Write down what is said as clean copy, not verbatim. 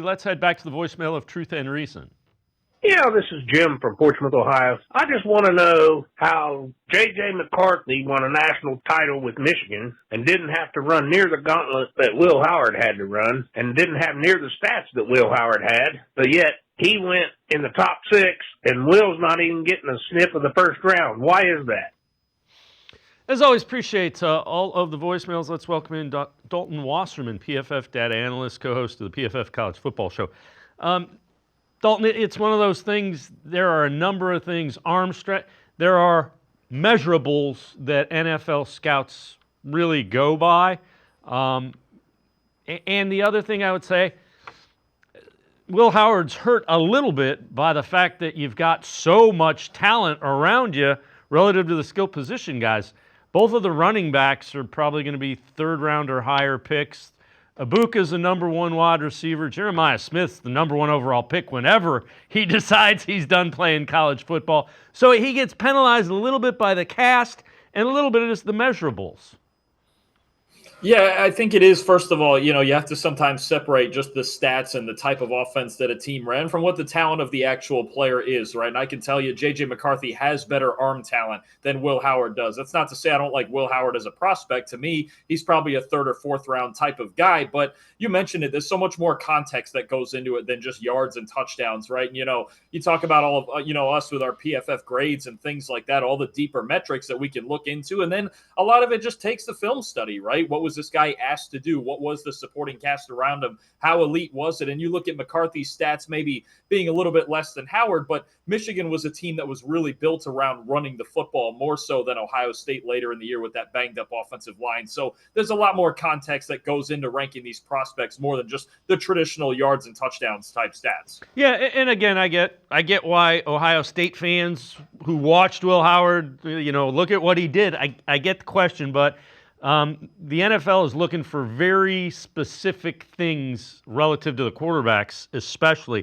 Let's head back to the voicemail of Truth and Reason. Yeah, this is Jim from Portsmouth, Ohio. I just want to know how J.J. McCarthy won a national title with Michigan and didn't have to run near the gauntlet that Will Howard had to run and didn't have near the stats that Will Howard had, but yet he went in the top 6 and Will's not even getting a sniff of the first round. Why is that? As always, appreciate all of the voicemails. Let's welcome in Dalton Wasserman, PFF data analyst, co-host of the PFF College Football Show. Dalton, it's one of those things, there are a number of things, there are measurables that NFL scouts really go by. And the other thing I would say, Will Howard's hurt a little bit by the fact that you've got so much talent around you relative to the skill position guys. Both of the running backs are probably going to be third-round or higher picks. Ibuka's the number 1 wide receiver. Jeremiah Smith's the number 1 overall pick whenever he decides he's done playing college football. So he gets penalized a little bit by the cast and a little bit of just the measurables. Yeah, I think it is. First of all, you have to sometimes separate just the stats and the type of offense that a team ran from what the talent of the actual player is, right? And I can tell you, J.J. McCarthy has better arm talent than Will Howard does. That's not to say I don't like Will Howard as a prospect. To me, he's probably a 3rd or 4th round type of guy. But you mentioned it. There's so much more context that goes into it than just yards and touchdowns, right? And, you talk about all of, us with our PFF grades and things like that, all the deeper metrics that we can look into. And then a lot of it just takes the film study, right? What was this guy asked to do? What was the supporting cast around him? How elite was it? And you look at McCarthy's stats maybe being a little bit less than Howard, but Michigan was a team that was really built around running the football more so than Ohio State later in the year with that banged up offensive line. So there's a lot more context that goes into ranking these prospects more than just the traditional yards and touchdowns type stats. Yeah, and again, I get why Ohio State fans who watched Will Howard, look at what he did. I get the question, but the NFL is looking for very specific things relative to the quarterbacks, especially.